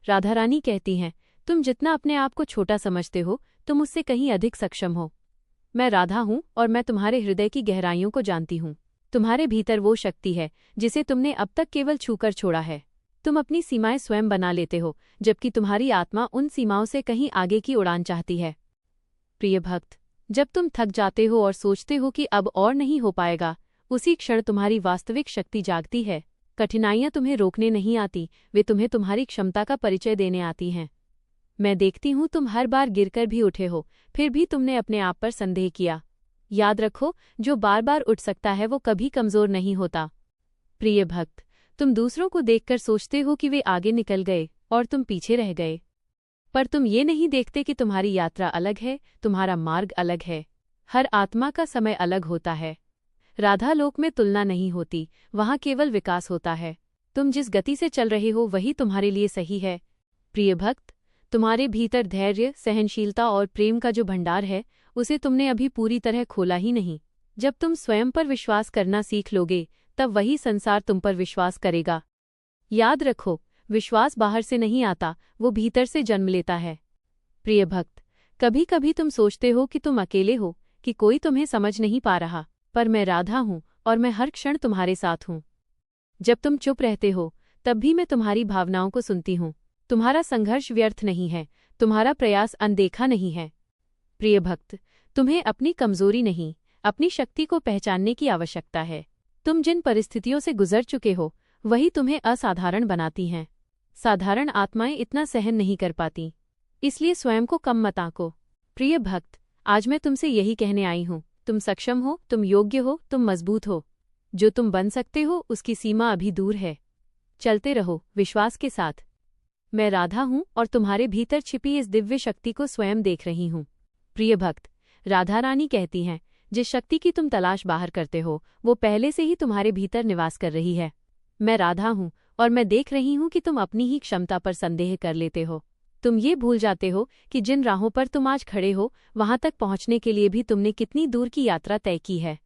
राधा रानी कहती हैं, तुम जितना अपने आप को छोटा समझते हो तुम उससे कहीं अधिक सक्षम हो। मैं राधा हूँ और मैं तुम्हारे हृदय की गहराइयों को जानती हूँ। तुम्हारे भीतर वो शक्ति है जिसे तुमने अब तक केवल छूकर छोड़ा है। तुम अपनी सीमाएं स्वयं बना लेते हो, जबकि तुम्हारी आत्मा उन सीमाओं से कहीं आगे की उड़ान चाहती है। प्रिय भक्त, जब तुम थक जाते हो और सोचते हो कि अब और नहीं हो पाएगा, उसी क्षण तुम्हारी वास्तविक शक्ति जागती है। कठिनाइयां तुम्हें रोकने नहीं आती, वे तुम्हें तुम्हारी क्षमता का परिचय देने आती हैं। मैं देखती हूँ तुम हर बार गिरकर भी उठे हो, फिर भी तुमने अपने आप पर संदेह किया। याद रखो, जो बार बार उठ सकता है वो कभी कमजोर नहीं होता। प्रिय भक्त, तुम दूसरों को देखकर सोचते हो कि वे आगे निकल गए और तुम पीछे रह गए, पर तुम ये नहीं देखते कि तुम्हारी यात्रा अलग है, तुम्हारा मार्ग अलग है। हर आत्मा का समय अलग होता है। राधा लोक में तुलना नहीं होती, वहाँ केवल विकास होता है। तुम जिस गति से चल रहे हो वही तुम्हारे लिए सही है। प्रिय भक्त, तुम्हारे भीतर धैर्य, सहनशीलता और प्रेम का जो भंडार है, उसे तुमने अभी पूरी तरह खोला ही नहीं। जब तुम स्वयं पर विश्वास करना सीख लोगे, तब वही संसार तुम पर विश्वास करेगा। याद रखो, विश्वास बाहर से नहीं आता, वो भीतर से जन्म लेता है। प्रिय भक्त, कभी कभी तुम सोचते हो कि तुम अकेले हो, कि कोई तुम्हें समझ नहीं पा रहा, पर मैं राधा हूँ और मैं हर क्षण तुम्हारे साथ हूँ। जब तुम चुप रहते हो, तब भी मैं तुम्हारी भावनाओं को सुनती हूँ। तुम्हारा संघर्ष व्यर्थ नहीं है, तुम्हारा प्रयास अनदेखा नहीं है। प्रिय भक्त, तुम्हें अपनी कमजोरी नहीं, अपनी शक्ति को पहचानने की आवश्यकता है। तुम जिन परिस्थितियों से गुजर चुके हो, वही तुम्हें असाधारण बनाती हैं। साधारण आत्माएं इतना सहन नहीं कर पाती, इसलिए स्वयं को कम मत आंको। प्रिय भक्त, आज मैं तुमसे यही कहने आई हूँ, तुम सक्षम हो, तुम योग्य हो, तुम मजबूत हो। जो तुम बन सकते हो उसकी सीमा अभी दूर है। चलते रहो विश्वास के साथ। मैं राधा हूँ और तुम्हारे भीतर छिपी इस दिव्य शक्ति को स्वयं देख रही हूँ। प्रिय भक्त, राधा रानी कहती हैं, जिस शक्ति की तुम तलाश बाहर करते हो वो पहले से ही तुम्हारे भीतर निवास कर रही है। मैं राधा हूँ और मैं देख रही हूँ कि तुम अपनी ही क्षमता पर संदेह कर लेते हो। तुम ये भूल जाते हो कि जिन राहों पर तुम आज खड़े हो, वहां तक पहुंचने के लिए भी तुमने कितनी दूर की यात्रा तय की है।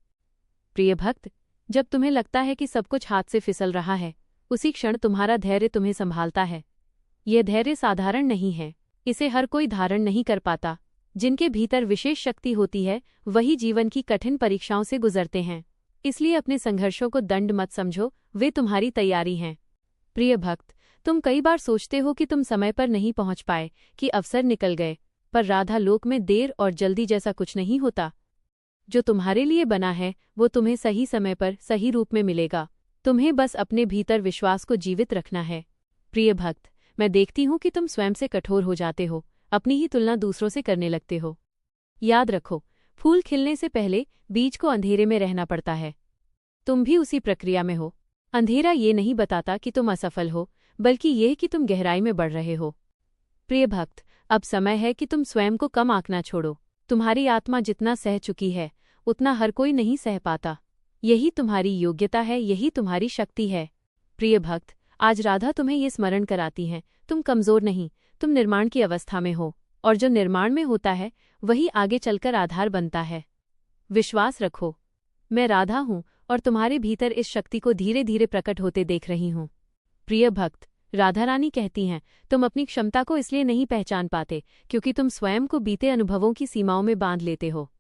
प्रिय भक्त, जब तुम्हें लगता है कि सब कुछ हाथ से फिसल रहा है, उसी क्षण तुम्हारा धैर्य तुम्हें संभालता है। यह धैर्य साधारण नहीं है, इसे हर कोई धारण नहीं कर पाता। जिनके भीतर विशेष शक्ति होती है, वही जीवन की कठिन परीक्षाओं से गुजरते हैं। इसलिए अपने संघर्षों को दंड मत समझो, वे तुम्हारी तैयारी हैं। प्रिय भक्त, तुम कई बार सोचते हो कि तुम समय पर नहीं पहुंच पाए, कि अवसर निकल गए, पर राधा लोक में देर और जल्दी जैसा कुछ नहीं होता। जो तुम्हारे लिए बना है वो तुम्हें सही समय पर सही रूप में मिलेगा। तुम्हें बस अपने भीतर विश्वास को जीवित रखना है। प्रिय भक्त, मैं देखती हूँ कि तुम स्वयं से कठोर हो जाते हो, अपनी ही तुलना दूसरों से करने लगते हो। याद रखो, फूल खिलने से पहले बीज को अंधेरे में रहना पड़ता है। तुम भी उसी प्रक्रिया में हो। अंधेरा ये नहीं बताता कि तुम असफल हो, बल्कि यह कि तुम गहराई में बढ़ रहे हो। प्रिय भक्त, अब समय है कि तुम स्वयं को कम आंकना छोड़ो। तुम्हारी आत्मा जितना सह चुकी है, उतना हर कोई नहीं सह पाता। यही तुम्हारी योग्यता है, यही तुम्हारी शक्ति है। प्रिय भक्त, आज राधा तुम्हें ये स्मरण कराती हैं, तुम कमजोर नहीं, तुम निर्माण की अवस्था में हो, और जो निर्माण में होता है वही आगे चलकर आधार बनता है। विश्वास रखो, मैं राधा हूँ और तुम्हारे भीतर इस शक्ति को धीरे धीरे प्रकट होते देख रही हूँ। प्रिय भक्त, राधा रानी कहती हैं, तुम अपनी क्षमता को इसलिए नहीं पहचान पाते क्योंकि तुम स्वयं को बीते अनुभवों की सीमाओं में बांध लेते हो।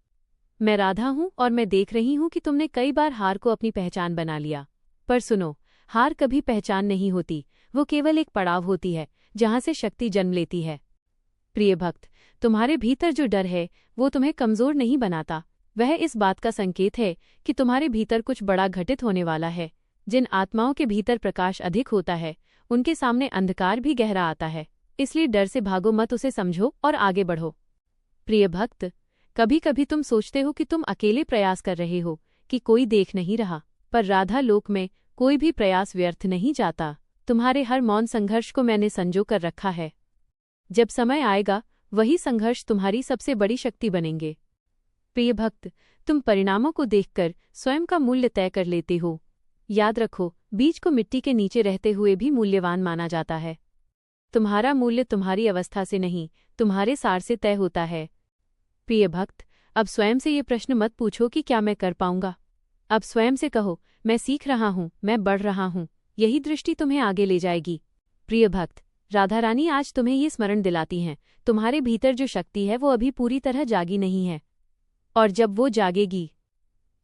मैं राधा हूँ और मैं देख रही हूँ कि तुमने कई बार हार को अपनी पहचान बना लिया। पर सुनो, हार कभी पहचान नहीं होती, वो केवल एक पड़ाव होती है जहाँ से शक्ति जन्म लेती है। प्रिय भक्त, तुम्हारे भीतर जो डर है वो तुम्हें कमजोर नहीं बनाता, वह इस बात का संकेत है कि तुम्हारे भीतर कुछ बड़ा घटित होने वाला है। जिन आत्माओं के भीतर प्रकाश अधिक होता है, उनके सामने अंधकार भी गहरा आता है। इसलिए डर से भागो मत, उसे समझो और आगे बढ़ो। प्रिय भक्त, कभी कभी तुम सोचते हो कि तुम अकेले प्रयास कर रहे हो, कि कोई देख नहीं रहा, पर राधा लोक में कोई भी प्रयास व्यर्थ नहीं जाता। तुम्हारे हर मौन संघर्ष को मैंने संजो कर रखा है। जब समय आएगा, वही संघर्ष तुम्हारी सबसे बड़ी शक्ति बनेंगे। प्रिय भक्त, तुम परिणामों को देखकर स्वयं का मूल्य तय कर लेते हो। याद रखो, बीज को मिट्टी के नीचे रहते हुए भी मूल्यवान माना जाता है। तुम्हारा मूल्य तुम्हारी अवस्था से नहीं, तुम्हारे सार से तय होता है। प्रिय भक्त, अब स्वयं से ये प्रश्न मत पूछो कि क्या मैं कर पाऊंगा। अब स्वयं से कहो, मैं सीख रहा हूँ, मैं बढ़ रहा हूँ। यही दृष्टि तुम्हें आगे ले जाएगी। प्रिय भक्त, राधा रानी आज तुम्हें ये स्मरण दिलाती हैं, तुम्हारे भीतर जो शक्ति है वो अभी पूरी तरह जागी नहीं है, और जब वो जागेगी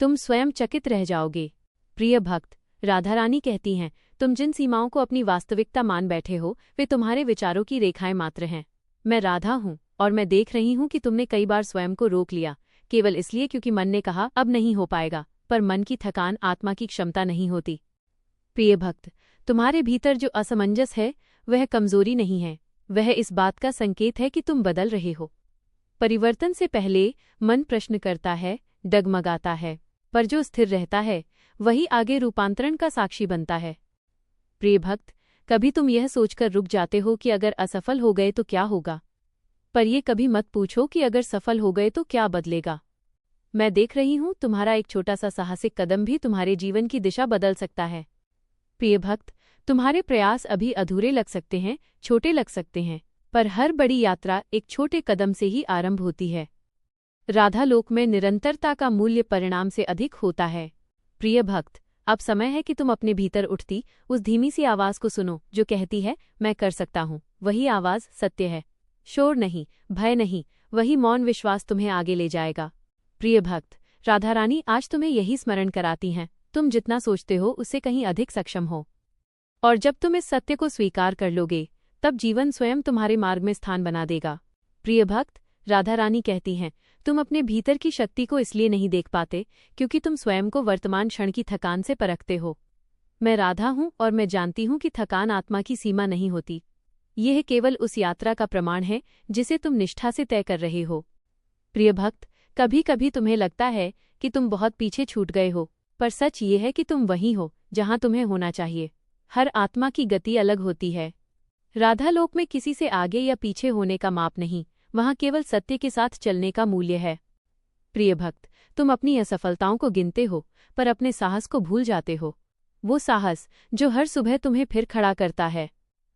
तुम स्वयं चकित रह जाओगे। प्रिय भक्त, राधा रानी कहती हैं, तुम जिन सीमाओं को अपनी वास्तविकता मान बैठे हो वे तुम्हारे विचारों की रेखाएं मात्र हैं। मैं राधा हूँ और मैं देख रही हूँ कि तुमने कई बार स्वयं को रोक लिया, केवल इसलिए क्योंकि मन ने कहा अब नहीं हो पाएगा, पर मन की थकान आत्मा की क्षमता नहीं होती। प्रिय भक्त, तुम्हारे भीतर जो असमंजस है वह कमजोरी नहीं है, वह इस बात का संकेत है कि तुम बदल रहे हो। परिवर्तन से पहले मन प्रश्न करता है, डगमगाता है, पर जो स्थिर रहता है वही आगे रूपांतरण का साक्षी बनता है। प्रिय भक्त, कभी तुम यह सोचकर रुक जाते हो कि अगर असफल हो गए तो क्या होगा, पर ये कभी मत पूछो कि अगर सफल हो गए तो क्या बदलेगा। मैं देख रही हूं तुम्हारा एक छोटा सा साहसिक कदम भी तुम्हारे जीवन की दिशा बदल सकता है। प्रिय भक्त, तुम्हारे प्रयास अभी अधूरे लग सकते हैं, छोटे लग सकते हैं, पर हर बड़ी यात्रा एक छोटे कदम से ही आरंभ होती है। राधा लोक में निरंतरता का मूल्य परिणाम से अधिक होता है। प्रिय भक्त, अब समय है कि तुम अपने भीतर उठती उस धीमी सी आवाज को सुनो जो कहती है मैं कर सकता हूँ। वही आवाज सत्य है, शोर नहीं, भय नहीं, वही मौन विश्वास तुम्हें आगे ले जाएगा। प्रिय भक्त, राधा रानी आज तुम्हें यही स्मरण कराती हैं, तुम जितना सोचते हो उससे कहीं अधिक सक्षम हो, और जब तुम इस सत्य को स्वीकार कर लोगे तब जीवन स्वयं तुम्हारे मार्ग में स्थान बना देगा। प्रिय भक्त, राधा रानी कहती हैं, तुम अपने भीतर की शक्ति को इसलिए नहीं देख पाते क्योंकि तुम स्वयं को वर्तमान क्षण की थकान से परखते हो। मैं राधा हूँ और मैं जानती हूँ कि थकान आत्मा की सीमा नहीं होती, यह केवल उस यात्रा का प्रमाण है जिसे तुम निष्ठा से तय कर रहे हो। प्रिय भक्त, कभी कभी तुम्हें लगता है कि तुम बहुत पीछे छूट गए हो, पर सच ये है कि तुम वहीं हो जहाँ तुम्हें होना चाहिए। हर आत्मा की गति अलग होती है। राधा लोक में किसी से आगे या पीछे होने का माप नहीं, वहाँ केवल सत्य के साथ चलने का मूल्य है। प्रिय भक्त, तुम अपनी असफलताओं को गिनते हो पर अपने साहस को भूल जाते हो। वो साहस जो हर सुबह तुम्हें फिर खड़ा करता है।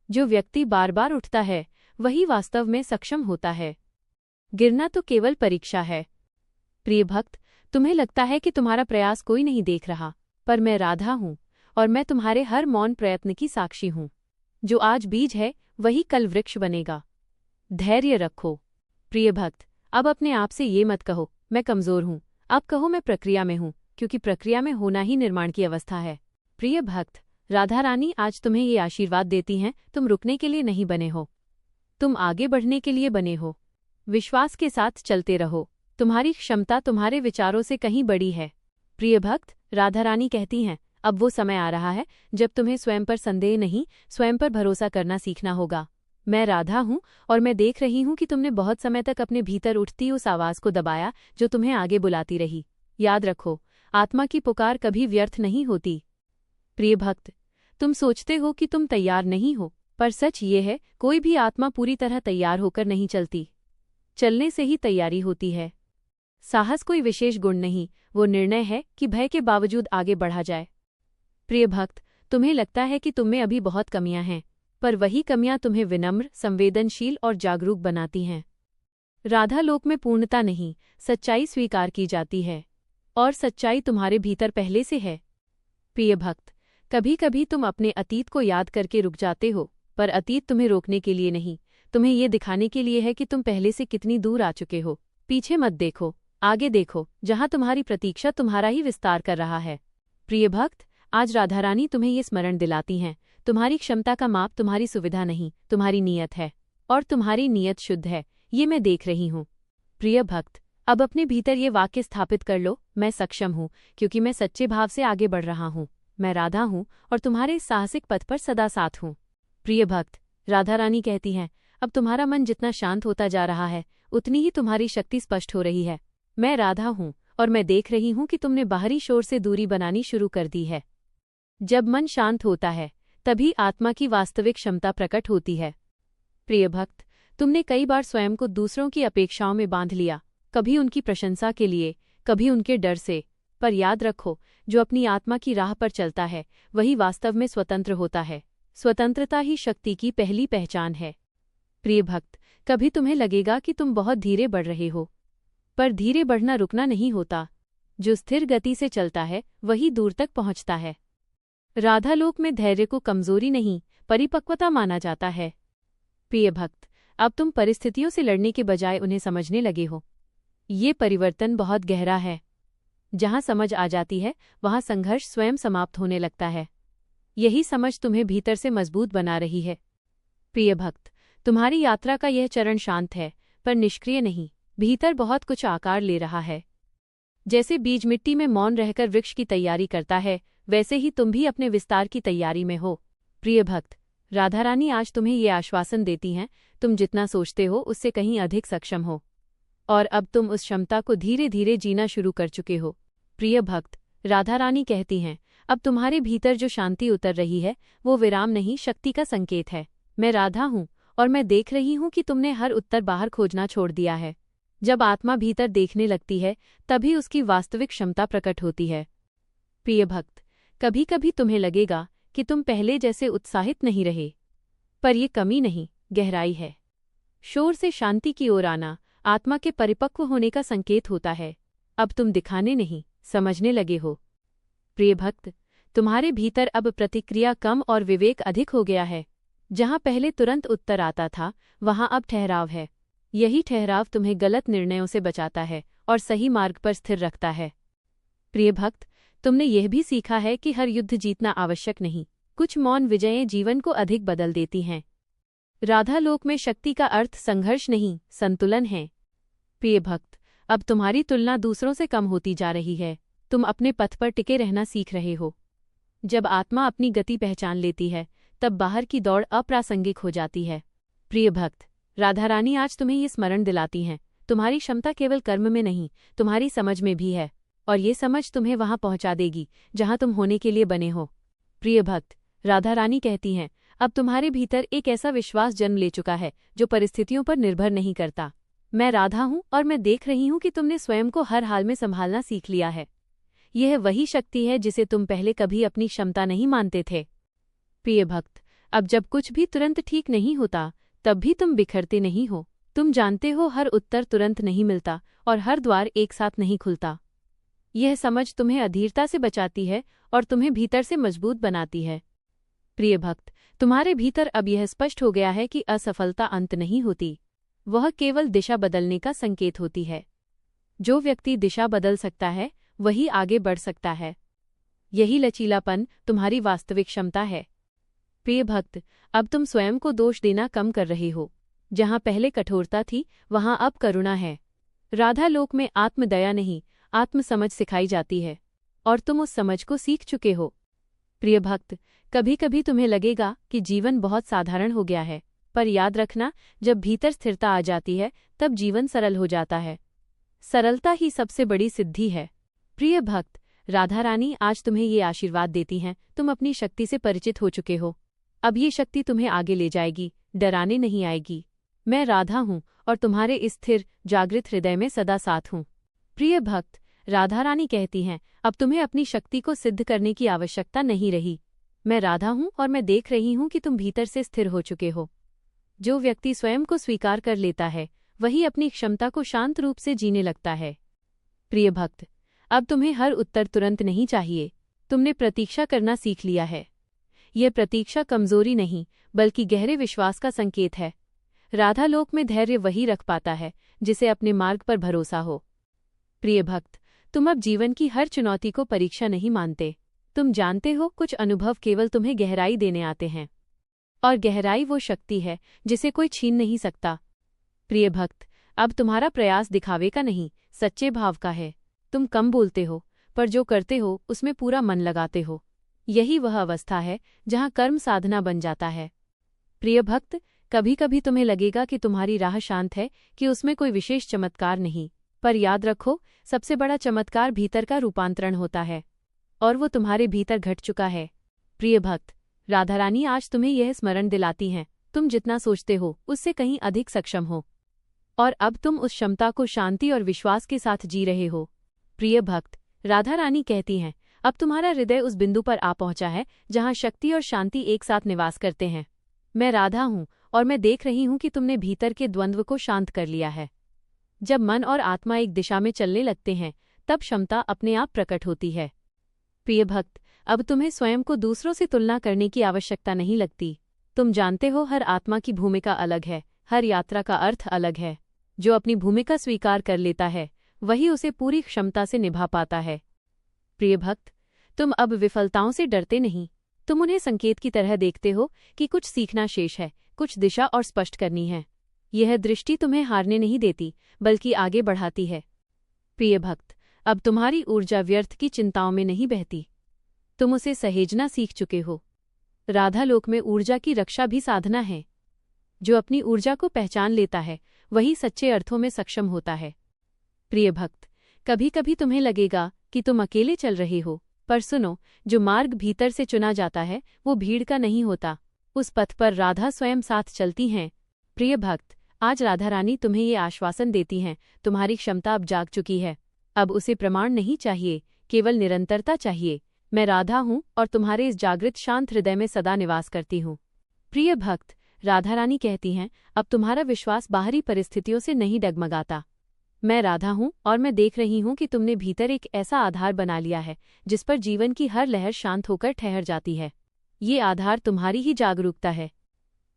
जो व्यक्ति बार बार उठता है वही वास्तव में सक्षम होता है। गिरना तो केवल परीक्षा है। प्रिय भक्त, तुम्हें लगता है कि तुम्हारा प्रयास कोई नहीं देख रहा, पर मैं राधा हूँ और मैं तुम्हारे हर मौन प्रयत्न की साक्षी हूँ। जो आज बीज है वही कल वृक्ष बनेगा। धैर्य रखो। प्रिय भक्त, अब अपने आप से ये मत कहो मैं कमजोर हूँ, अब कहो मैं प्रक्रिया में हूँ, क्योंकि प्रक्रिया में होना ही निर्माण की अवस्था है। प्रिय भक्त, राधा रानी आज तुम्हें ये आशीर्वाद देती हैं, तुम रुकने के लिए नहीं बने हो, तुम आगे बढ़ने के लिए बने हो। विश्वास के साथ चलते रहो, तुम्हारी क्षमता तुम्हारे विचारों से कहीं बड़ी है। प्रिय भक्त, राधा रानी कहती हैं, अब वो समय आ रहा है जब तुम्हें स्वयं पर संदेह नहीं, स्वयं पर भरोसा करना सीखना होगा। मैं राधा हूँ और मैं देख रही हूँ कि तुमने बहुत समय तक अपने भीतर उठती उस आवाज को दबाया जो तुम्हें आगे बुलाती रही। याद रखो, आत्मा की पुकार कभी व्यर्थ नहीं होती। प्रिय भक्त, तुम सोचते हो कि तुम तैयार नहीं हो, पर सच ये है कोई भी आत्मा पूरी तरह तैयार होकर नहीं चलती, चलने से ही तैयारी होती है। साहस कोई विशेष गुण नहीं, वो निर्णय है कि भय के बावजूद आगे बढ़ा जाए। प्रिय भक्त, तुम्हें लगता है कि तुममें अभी बहुत कमियां हैं, पर वही कमियां तुम्हें विनम्र, संवेदनशील और जागरूक बनाती हैं। राधा लोक में पूर्णता नहीं, सच्चाई स्वीकार की जाती है, और सच्चाई तुम्हारे भीतर पहले से है। प्रिय भक्त, कभी कभी तुम अपने अतीत को याद करके रुक जाते हो, पर अतीत तुम्हें रोकने के लिए नहीं, तुम्हें ये दिखाने के लिए है कि तुम पहले से कितनी दूर आ चुके हो। पीछे मत देखो, आगे देखो, जहाँ तुम्हारी प्रतीक्षा तुम्हारा ही विस्तार कर रहा है। प्रिय भक्त, आज राधा रानी तुम्हें ये स्मरण दिलाती हैं, तुम्हारी क्षमता का माप तुम्हारी सुविधा नहीं, तुम्हारी नीयत है, और तुम्हारी नीयत शुद्ध है, ये मैं देख रही हूँ। प्रिय भक्त, अब अपने भीतर ये वाक्य स्थापित कर लो, मैं सक्षम हूँ क्योंकि मैं सच्चे भाव से आगे बढ़ रहा हूँ। मैं राधा हूँ और तुम्हारे इस साहसिक पथ पर सदा साथ हूँ। प्रिय भक्त, राधा रानी कहती हैं, अब तुम्हारा मन जितना शांत होता जा रहा है उतनी ही तुम्हारी शक्ति स्पष्ट हो रही है। मैं राधा हूँ और मैं देख रही हूँ कि तुमने बाहरी शोर से दूरी बनानी शुरू कर दी है। जब मन शांत होता है तभी आत्मा की वास्तविक क्षमता प्रकट होती है। प्रिय भक्त, तुमने कई बार स्वयं को दूसरों की अपेक्षाओं में बांध लिया, कभी उनकी प्रशंसा के लिए, कभी उनके डर से, पर याद रखो, जो अपनी आत्मा की राह पर चलता है वही वास्तव में स्वतंत्र होता है। स्वतंत्रता ही शक्ति की पहली पहचान है। प्रिय भक्त, कभी तुम्हें लगेगा कि तुम बहुत धीरे बढ़ रहे हो, पर धीरे बढ़ना रुकना नहीं होता। जो स्थिर गति से चलता है वही दूर तक पहुंचता है। राधा लोक में धैर्य को कमजोरी नहीं, परिपक्वता माना जाता है। प्रिय भक्त, अब तुम परिस्थितियों से लड़ने के बजाय उन्हें समझने लगे हो। ये परिवर्तन बहुत गहरा है। जहां समझ आ जाती है वहां संघर्ष स्वयं समाप्त होने लगता है। यही समझ तुम्हें भीतर से मजबूत बना रही है। प्रिय भक्त, तुम्हारी यात्रा का यह चरण शांत है पर निष्क्रिय नहीं। भीतर बहुत कुछ आकार ले रहा है। जैसे बीज मिट्टी में मौन रहकर वृक्ष की तैयारी करता है, वैसे ही तुम भी अपने विस्तार की तैयारी में हो। प्रिय भक्त, राधा रानी आज तुम्हें ये आश्वासन देती हैं, तुम जितना सोचते हो उससे कहीं अधिक सक्षम हो और अब तुम उस क्षमता को धीरे धीरे जीना शुरू कर चुके हो। प्रिय भक्त, राधा रानी कहती हैं, अब तुम्हारे भीतर जो शांति उतर रही है वो विराम नहीं, शक्ति का संकेत है। मैं राधा हूँ और मैं देख रही हूँ कि तुमने हर उत्तर बाहर खोजना छोड़ दिया है। जब आत्मा भीतर देखने लगती है तभी उसकी वास्तविक क्षमता प्रकट होती है। प्रिय भक्त, कभी कभी तुम्हें लगेगा कि तुम पहले जैसे उत्साहित नहीं रहे, पर यह कमी नहीं, गहराई है। शोर से शांति की ओर आना आत्मा के परिपक्व होने का संकेत होता है। अब तुम दिखाने नहीं, समझने लगे हो। प्रिय भक्त, तुम्हारे भीतर अब प्रतिक्रिया कम और विवेक अधिक हो गया है। जहां पहले तुरंत उत्तर आता था वहां अब ठहराव है। यही ठहराव तुम्हें गलत निर्णयों से बचाता है और सही मार्ग पर स्थिर रखता है। प्रिय भक्त, तुमने यह भी सीखा है कि हर युद्ध जीतना आवश्यक नहीं। कुछ मौन विजयें जीवन को अधिक बदल देती हैं। राधा लोक में शक्ति का अर्थ संघर्ष नहीं, संतुलन है। प्रिय भक्त, अब तुम्हारी तुलना दूसरों से कम होती जा रही है। तुम अपने पथ पर टिके रहना सीख रहे हो। जब आत्मा अपनी गति पहचान लेती है तब बाहर की दौड़ अप्रासंगिक हो जाती है। प्रिय भक्त, राधा रानी आज तुम्हें ये स्मरण दिलाती हैं, तुम्हारी क्षमता केवल कर्म में नहीं, तुम्हारी समझ में भी है और ये समझ तुम्हें वहां पहुंचा देगी जहां तुम होने के लिए बने हो। प्रिय भक्त, राधा रानी कहती हैं, अब तुम्हारे भीतर एक ऐसा विश्वास जन्म ले चुका है जो परिस्थितियों पर निर्भर नहीं करता। मैं राधा हूं और मैं देख रही हूं कि तुमने स्वयं को हर हाल में संभालना सीख लिया है। यह वही शक्ति है जिसे तुम पहले कभी अपनी क्षमता नहीं मानते थे। प्रिय भक्त, अब जब कुछ भी तुरंत ठीक नहीं होता तब भी तुम बिखरते नहीं हो। तुम जानते हो हर उत्तर तुरंत नहीं मिलता और हर द्वार एक साथ नहीं खुलता। यह समझ तुम्हें अधीरता से बचाती है और तुम्हें भीतर से मजबूत बनाती है। प्रिय भक्त, तुम्हारे भीतर अब यह स्पष्ट हो गया है कि असफलता अंत नहीं होती, वह केवल दिशा बदलने का संकेत होती है। जो व्यक्ति दिशा बदल सकता है वही आगे बढ़ सकता है। यही लचीलापन तुम्हारी वास्तविक क्षमता है। प्रिय भक्त, अब तुम स्वयं को दोष देना कम कर रहे हो। जहां पहले कठोरता थी वहां अब करुणा है। राधा लोक में आत्मदया नहीं, आत्मसमझ सिखाई जाती है और तुम उस समझ को सीख चुके हो। प्रिय भक्त, कभी कभी तुम्हें लगेगा कि जीवन बहुत साधारण हो गया है, पर याद रखना, जब भीतर स्थिरता आ जाती है तब जीवन सरल हो जाता है। सरलता ही सबसे बड़ी सिद्धि है। प्रिय भक्त, राधा रानी आज तुम्हें ये आशीर्वाद देती हैं, तुम अपनी शक्ति से परिचित हो चुके हो। अब ये शक्ति तुम्हें आगे ले जाएगी, डराने नहीं आएगी। मैं राधा हूँ और तुम्हारे इस स्थिर जागृत हृदय में सदा साथ हूँ। प्रिय भक्त, राधा रानी कहती हैं, अब तुम्हें अपनी शक्ति को सिद्ध करने की आवश्यकता नहीं रही। मैं राधा हूँ और मैं देख रही हूँ कि तुम भीतर से स्थिर हो चुके हो। जो व्यक्ति स्वयं को स्वीकार कर लेता है वही अपनी क्षमता को शांत रूप से जीने लगता है। प्रिय भक्त, अब तुम्हें हर उत्तर तुरंत नहीं चाहिए। तुमने प्रतीक्षा करना सीख लिया है। यह प्रतीक्षा कमजोरी नहीं बल्कि गहरे विश्वास का संकेत है। राधा लोक में धैर्य वही रख पाता है जिसे अपने मार्ग पर भरोसा हो। प्रिय भक्त, तुम अब जीवन की हर चुनौती को परीक्षा नहीं मानते। तुम जानते हो कुछ अनुभव केवल तुम्हें गहराई देने आते हैं और गहराई वो शक्ति है जिसे कोई छीन नहीं सकता। प्रिय भक्त, अब तुम्हारा प्रयास दिखावे का नहीं, सच्चे भाव का है। तुम कम बोलते हो पर जो करते हो उसमें पूरा मन लगाते हो। यही वह अवस्था है जहां कर्म साधना बन जाता है। प्रिय भक्त, कभी कभी तुम्हें लगेगा कि तुम्हारी राह शांत है, कि उसमें कोई विशेष चमत्कार नहीं, पर याद रखो, सबसे बड़ा चमत्कार भीतर का रूपांतरण होता है और वो तुम्हारे भीतर घट चुका है। प्रिय भक्त, राधा रानी आज तुम्हें यह स्मरण दिलाती हैं, तुम जितना सोचते हो उससे कहीं अधिक सक्षम हो और अब तुम उस क्षमता को शांति और विश्वास के साथ जी रहे हो। प्रिय भक्त, राधा रानी कहती हैं, अब तुम्हारा हृदय उस बिंदु पर आ पहुंचा है जहां शक्ति और शांति एक साथ निवास करते हैं। मैं राधा हूं और मैं देख रही हूं कि तुमने भीतर के द्वंद्व को शांत कर लिया है। जब मन और आत्मा एक दिशा में चलने लगते हैं तब क्षमता अपने आप प्रकट होती है। प्रिय भक्त, अब तुम्हें स्वयं को दूसरों से तुलना करने की आवश्यकता नहीं लगती। तुम जानते हो हर आत्मा की भूमिका अलग है, हर यात्रा का अर्थ अलग है। जो अपनी भूमिका स्वीकार कर लेता है वही उसे पूरी क्षमता से निभा पाता है। प्रिय भक्त, तुम अब विफलताओं से डरते नहीं, तुम उन्हें संकेत की तरह देखते हो कि कुछ सीखना शेष है, कुछ दिशा और स्पष्ट करनी है। यह दृष्टि तुम्हें हारने नहीं देती बल्कि आगे बढ़ाती है। प्रिय भक्त, अब तुम्हारी ऊर्जा व्यर्थ की चिंताओं में नहीं बहती, तुम उसे सहेजना सीख चुके हो। राधा लोक में ऊर्जा की रक्षा भी साधना है। जो अपनी ऊर्जा को पहचान लेता है वही सच्चे अर्थों में सक्षम होता है। प्रिय भक्त, कभी कभी तुम्हें लगेगा कि तुम अकेले चल रहे हो, पर सुनो, जो मार्ग भीतर से चुना जाता है वो भीड़ का नहीं होता, उस पथ पर राधा स्वयं साथ चलती हैं। प्रिय भक्त, आज राधा रानी तुम्हें ये आश्वासन देती हैं, तुम्हारी क्षमता अब जाग चुकी है। अब उसे प्रमाण नहीं चाहिए, केवल निरंतरता चाहिए। मैं राधा हूँ और तुम्हारे इस जागृत शांत हृदय में सदा निवास करती हूँ। प्रिय भक्त, राधा रानी कहती हैं, अब तुम्हारा विश्वास बाहरी परिस्थितियों से नहीं डगमगाता। मैं राधा हूँ और मैं देख रही हूँ कि तुमने भीतर एक ऐसा आधार बना लिया है जिस पर जीवन की हर लहर शांत होकर ठहर जाती है। ये आधार तुम्हारी ही जागरूकता है।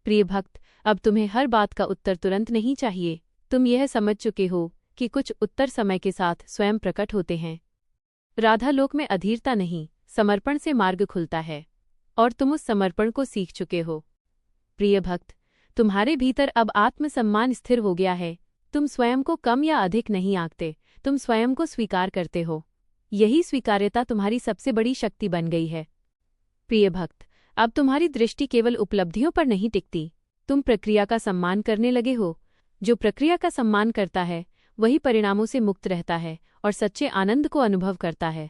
प्रिय भक्त, अब तुम्हें हर बात का उत्तर तुरंत नहीं चाहिए। तुम यह समझ चुके हो कि कुछ उत्तर समय के साथ स्वयं प्रकट होते हैं। राधा लोक में अधीरता नहीं, समर्पण से मार्ग खुलता है, और तुम उस समर्पण को सीख चुके हो। प्रिय भक्त, तुम्हारे भीतर अब आत्मसम्मान स्थिर हो गया है। तुम स्वयं को कम या अधिक नहीं आंकते, तुम स्वयं को स्वीकार करते हो। यही स्वीकार्यता तुम्हारी सबसे बड़ी शक्ति बन गई है। प्रिय भक्त, अब तुम्हारी दृष्टि केवल उपलब्धियों पर नहीं टिकती, तुम प्रक्रिया का सम्मान करने लगे हो। जो प्रक्रिया का सम्मान करता है वही परिणामों से मुक्त रहता है और सच्चे आनंद को अनुभव करता है।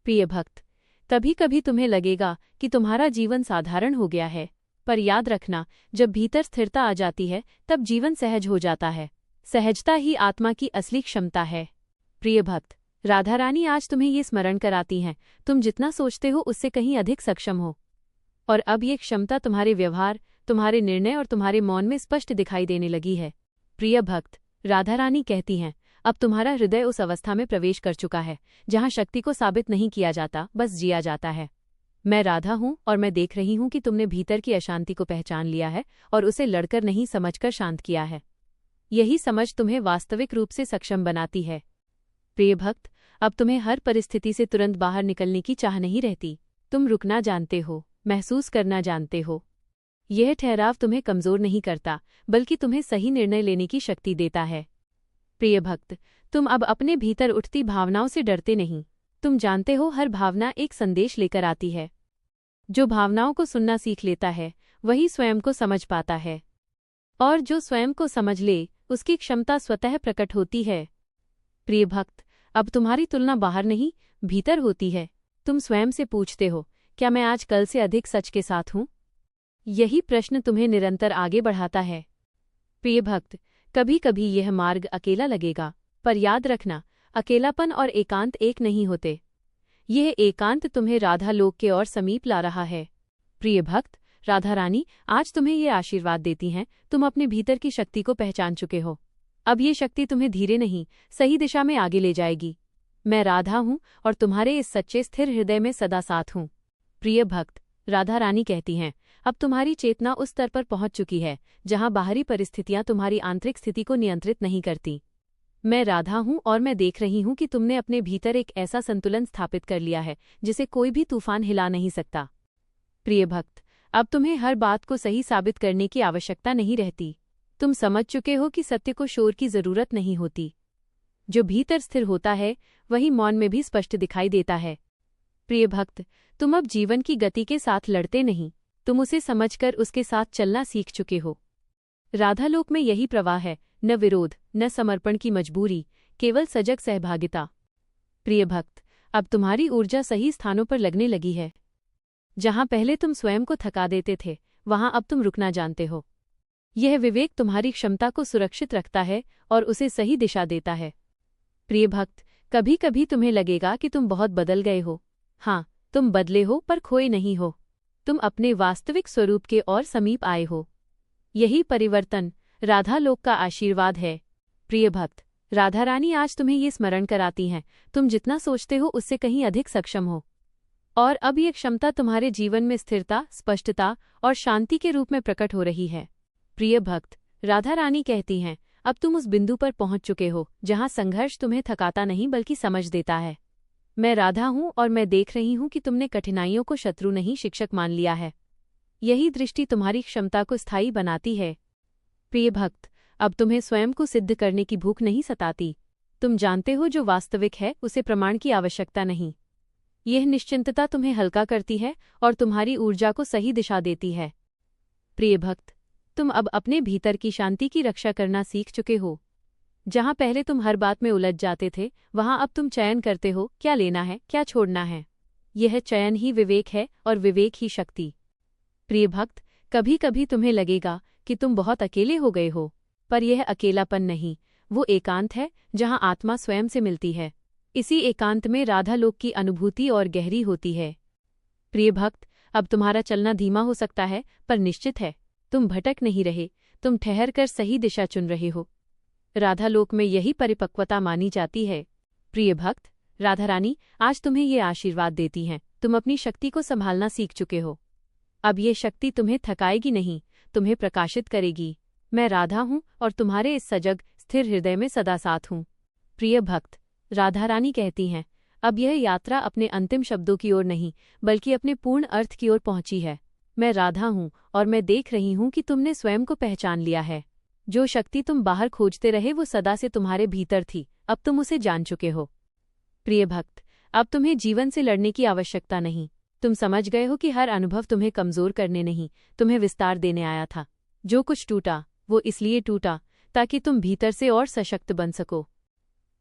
प्रिय भक्त, कभी कभी तुम्हें लगेगा कि तुम्हारा जीवन साधारण हो गया है, पर याद रखना, जब भीतर स्थिरता आ जाती है तब जीवन सहज हो जाता है। सहजता ही आत्मा की असली क्षमता है। प्रिय भक्त, राधा रानी आज तुम्हें ये स्मरण कराती हैं, तुम जितना सोचते हो उससे कहीं अधिक सक्षम हो। और अब ये क्षमता तुम्हारे व्यवहार, तुम्हारे निर्णय और तुम्हारे मौन में स्पष्ट दिखाई देने लगी है। प्रिय भक्त, राधा रानी कहती हैं, अब तुम्हारा हृदय उस अवस्था में प्रवेश कर चुका है जहां शक्ति को साबित नहीं किया जाता, बस जिया जाता है। मैं राधा हूँ और मैं देख रही हूँ कि तुमने भीतर की अशांति को पहचान लिया है और उसे लड़कर नहीं समझकर शांत किया है। यही समझ तुम्हें वास्तविक रूप से सक्षम बनाती है। प्रिय भक्त, अब तुम्हें हर परिस्थिति से तुरंत बाहर निकलने की चाह नहीं रहती। तुम रुकना जानते हो, महसूस करना जानते हो। यह ठहराव तुम्हें कमजोर नहीं करता बल्कि तुम्हें सही निर्णय लेने की शक्ति देता है। प्रिय भक्त, तुम अब अपने भीतर उठती भावनाओं से डरते नहीं। तुम जानते हो हर भावना एक संदेश लेकर आती है। जो भावनाओं को सुनना सीख लेता है वही स्वयं को समझ पाता है, और जो स्वयं को समझ ले उसकी क्षमता स्वतः प्रकट होती है। प्रिय भक्त, अब तुम्हारी तुलना बाहर नहीं, भीतर होती है। तुम स्वयं से पूछते हो, क्या मैं आज कल से अधिक सच के साथ हूँ? यही प्रश्न तुम्हें निरंतर आगे बढ़ाता है। प्रिय भक्त, कभी कभी यह मार्ग अकेला लगेगा, पर याद रखना, अकेलापन और एकांत एक नहीं होते। यह एकांत तुम्हें राधा लोक के और समीप ला रहा है। प्रिय भक्त, राधा रानी आज तुम्हें ये आशीर्वाद देती हैं, तुम अपने भीतर की शक्ति को पहचान चुके हो। अब ये शक्ति तुम्हें धीरे नहीं, सही दिशा में आगे ले जाएगी। मैं राधा हूँ और तुम्हारे इस सच्चे स्थिर हृदय में सदा साथ हूँ। प्रिय भक्त, राधा रानी कहती हैं, अब तुम्हारी चेतना उस स्तर पर पहुंच चुकी है जहां बाहरी परिस्थितियां तुम्हारी आंतरिक स्थिति को नियंत्रित नहीं करती। मैं राधा हूं और मैं देख रही हूं कि तुमने अपने भीतर एक ऐसा संतुलन स्थापित कर लिया है जिसे कोई भी तूफान हिला नहीं सकता। प्रिय भक्त, अब तुम्हें हर बात को सही साबित करने की आवश्यकता नहीं रहती। तुम समझ चुके हो कि सत्य को शोर की जरूरत नहीं होती। जो भीतर स्थिर होता है वही मौन में भी स्पष्ट दिखाई देता है। प्रिय भक्त, तुम अब जीवन की गति के साथ लड़ते नहीं, तुम उसे समझकर उसके साथ चलना सीख चुके हो। राधा लोक में यही प्रवाह है, न विरोध, न समर्पण की मजबूरी, केवल सजग सहभागिता। प्रिय भक्त, अब तुम्हारी ऊर्जा सही स्थानों पर लगने लगी है। जहां पहले तुम स्वयं को थका देते थे, वहां अब तुम रुकना जानते हो। यह विवेक तुम्हारी क्षमता को सुरक्षित रखता है और उसे सही दिशा देता है। प्रिय भक्त, कभी कभी तुम्हें लगेगा कि तुम बहुत बदल गए हो। हाँ, तुम बदले हो पर खोए नहीं हो। तुम अपने वास्तविक स्वरूप के और समीप आए हो। यही परिवर्तन राधा लोक का आशीर्वाद है। प्रिय भक्त, राधा रानी आज तुम्हें ये स्मरण कराती हैं, तुम जितना सोचते हो उससे कहीं अधिक सक्षम हो। और अब ये क्षमता तुम्हारे जीवन में स्थिरता, स्पष्टता और शांति के रूप में प्रकट हो रही है। प्रिय भक्त, राधा रानी कहती हैं, अब तुम उस बिंदु पर पहुंच चुके हो जहां संघर्ष तुम्हें थकाता नहीं बल्कि समझ देता है। मैं राधा हूं और मैं देख रही हूं कि तुमने कठिनाइयों को शत्रु नहीं शिक्षक मान लिया है। यही दृष्टि तुम्हारी क्षमता को स्थायी बनाती है। प्रिय भक्त, अब तुम्हें स्वयं को सिद्ध करने की भूख नहीं सताती। तुम जानते हो जो वास्तविक है उसे प्रमाण की आवश्यकता नहीं। यह निश्चिंतता तुम्हें हल्का करती है और तुम्हारी ऊर्जा को सही दिशा देती है। प्रिय भक्त, तुम अब अपने भीतर की शांति की रक्षा करना सीख चुके हो। जहां पहले तुम हर बात में उलझ जाते थे, वहां अब तुम चयन करते हो क्या लेना है, क्या छोड़ना है। यह चयन ही विवेक है और विवेक ही शक्ति। प्रिय भक्त, कभी कभी तुम्हें लगेगा कि तुम बहुत अकेले हो गए हो, पर यह अकेलापन नहीं, वो एकांत है जहां आत्मा स्वयं से मिलती है। इसी एकांत में राधा लोक की अनुभूति और गहरी होती है। प्रिय भक्त, अब तुम्हारा चलना धीमा हो सकता है, पर निश्चित है तुम भटक नहीं रहे, तुम ठहर कर सही दिशा चुन रहे हो। राधा लोक में यही परिपक्वता मानी जाती है। प्रिय भक्त, राधा रानी आज तुम्हें ये आशीर्वाद देती हैं, तुम अपनी शक्ति को संभालना सीख चुके हो। अब ये शक्ति तुम्हें थकाएगी नहीं, तुम्हें प्रकाशित करेगी। मैं राधा हूँ और तुम्हारे इस सजग स्थिर हृदय में सदा साथ हूँ। प्रिय भक्त, राधा रानी कहती हैं, अब यह यात्रा अपने अंतिम शब्दों की ओर नहीं बल्कि अपने पूर्ण अर्थ की ओर पहुंची है। मैं राधा हूँ और मैं देख रही हूँ कि तुमने स्वयं को पहचान लिया है। जो शक्ति तुम बाहर खोजते रहे वो सदा से तुम्हारे भीतर थी, अब तुम उसे जान चुके हो। प्रिय भक्त, अब तुम्हें जीवन से लड़ने की आवश्यकता नहीं। तुम समझ गए हो कि हर अनुभव तुम्हें कमजोर करने नहीं, तुम्हें विस्तार देने आया था। जो कुछ टूटा वो इसलिए टूटा ताकि तुम भीतर से और सशक्त बन सको।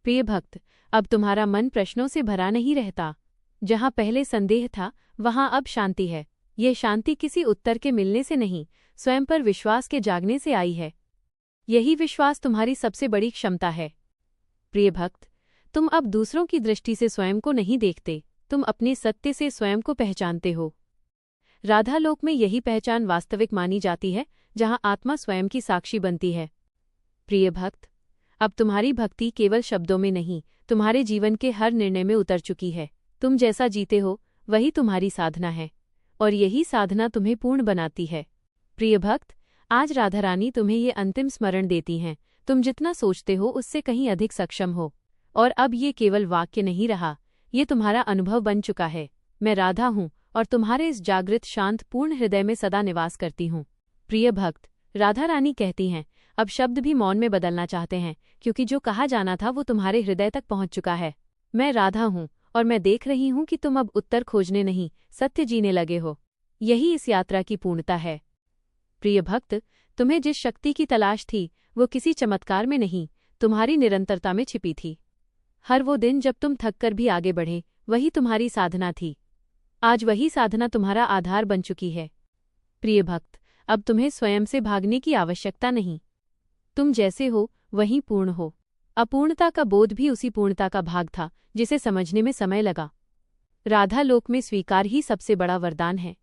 प्रिय भक्त, अब तुम्हारा मन प्रश्नों से भरा नहीं रहता। जहां पहले संदेह था वहां अब शांति है। यह शांति किसी उत्तर के मिलने से नहीं, स्वयं पर विश्वास के जागने से आई है। यही विश्वास तुम्हारी सबसे बड़ी क्षमता है। प्रिय भक्त, तुम अब दूसरों की दृष्टि से स्वयं को नहीं देखते, तुम अपने सत्य से स्वयं को पहचानते हो। राधा लोक में यही पहचान वास्तविक मानी जाती है, जहां आत्मा स्वयं की साक्षी बनती है। प्रिय भक्त, अब तुम्हारी भक्ति केवल शब्दों में नहीं, तुम्हारे जीवन के हर निर्णय में उतर चुकी है। तुम जैसा जीते हो वही तुम्हारी साधना है, और यही साधना तुम्हें पूर्ण बनाती है। प्रिय भक्त, आज राधा रानी तुम्हें ये अंतिम स्मरण देती हैं, तुम जितना सोचते हो उससे कहीं अधिक सक्षम हो। और अब ये केवल वाक्य नहीं रहा, ये तुम्हारा अनुभव बन चुका है। मैं राधा हूँ और तुम्हारे इस जागृत शांत पूर्ण हृदय में सदा निवास करती हूँ। प्रिय भक्त, राधा रानी कहती हैं, अब शब्द भी मौन में बदलना चाहते हैं, क्योंकि जो कहा जाना था वो तुम्हारे हृदय तक पहुंच चुका है। मैं राधा हूँ और मैं देख रही हूँ कि तुम अब उत्तर खोजने नहीं, सत्य जीने लगे हो। यही इस यात्रा की पूर्णता है। प्रिय भक्त, तुम्हें जिस शक्ति की तलाश थी वो किसी चमत्कार में नहीं, तुम्हारी निरंतरता में छिपी थी। हर वो दिन जब तुम थक कर भी आगे बढ़े, वही तुम्हारी साधना थी। आज वही साधना तुम्हारा आधार बन चुकी है। प्रिय भक्त, अब तुम्हें स्वयं से भागने की आवश्यकता नहीं। तुम जैसे हो वहीं पूर्ण हो। अपूर्णता का बोध भी उसी पूर्णता का भाग था जिसे समझने में समय लगा। राधा लोक में स्वीकार ही सबसे बड़ा वरदान है।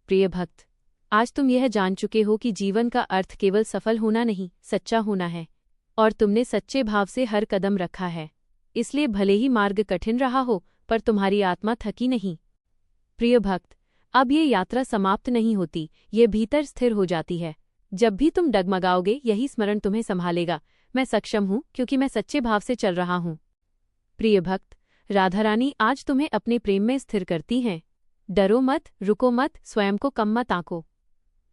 प्रिय भक्त, आज तुम यह जान चुके हो कि जीवन का अर्थ केवल सफल होना नहीं, सच्चा होना है। और तुमने सच्चे भाव से हर कदम रखा है, इसलिए भले ही मार्ग कठिन रहा हो पर तुम्हारी आत्मा थकी नहीं। प्रिय भक्त, अब ये यात्रा समाप्त नहीं होती, ये भीतर स्थिर हो जाती है। जब भी तुम डगमगाओगे यही स्मरण तुम्हें संभालेगा, मैं सक्षम हूँ क्योंकि मैं सच्चे भाव से चल रहा हूँ। प्रिय भक्त, राधा रानी आज तुम्हें अपने प्रेम में स्थिर करती हैं। डरो मत, रुको मत, स्वयं को कम मत आंको।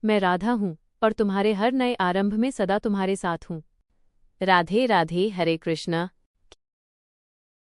मैं राधा हूँ और तुम्हारे हर नए आरंभ में सदा तुम्हारे साथ हूँ। राधे राधे, हरे कृष्णा।